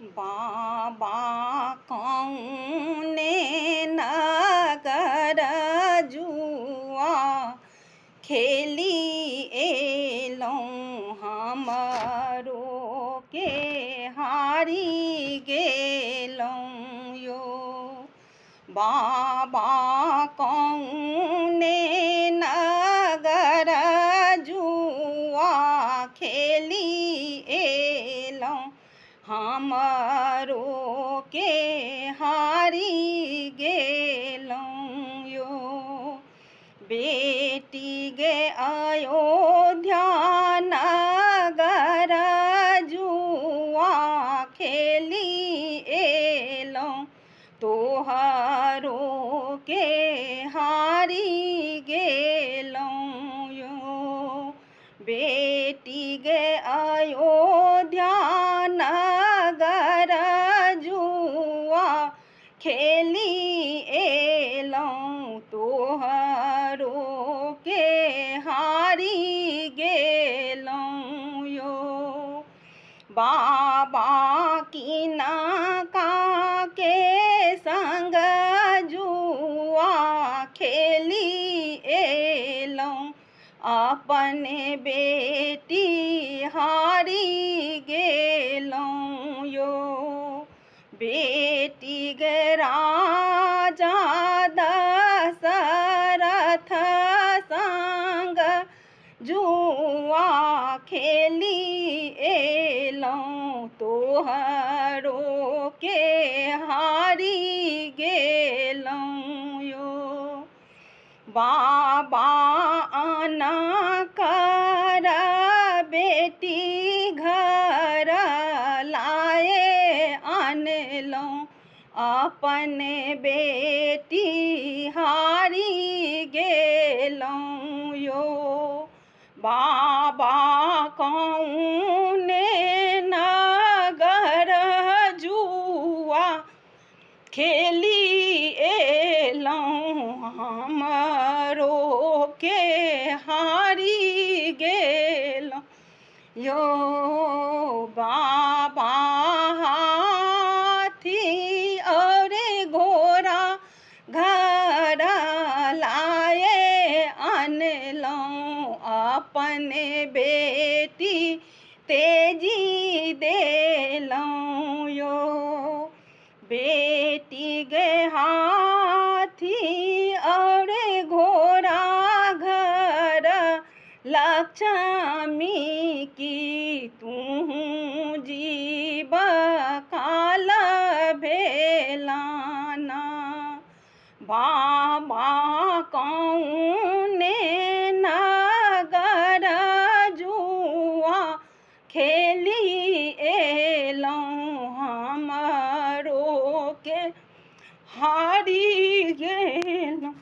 बाबा कौने नगर जुआ खेली एलौं हमरो के हारी गेलौं यो। बाबा कौने नगर जुआ खेली एलौं हमरो के हारी गेलौं यो। बेटी गे अयोध्या नगर जुआ खेली एलौं तोहरो के हारी गेलौं यो। बेटी गे अयोध्या नगर जुआ खेली एलौं तोहरो के हारी गेलौं यो। बाबा किना का के संग जुआ खेली एलौं अपने बेटी हारी गेलौं यो। बेटी गे राजा दशरथ संग जुआ खेली एलौं तोहरो के हारी गेलौं यो। बाबा आना कर बेटी घर लाए आनलौं अपने बेटी हारी गेलौं यो। बाबा कौने नगर जुआ खेली एलौं हमरो के हारी गेलौं यो। बाबा हाथी और घोड़ा घर लाए आनलौं अपने बेटी तेजी देलौं यो। बेटी गे हाथी और घोड़ा घर लक्ष्मी की तू जीव काल भेलाना। बाबा कौने नगर जुआ खेली एलौं हमरो के हारी गेलौं।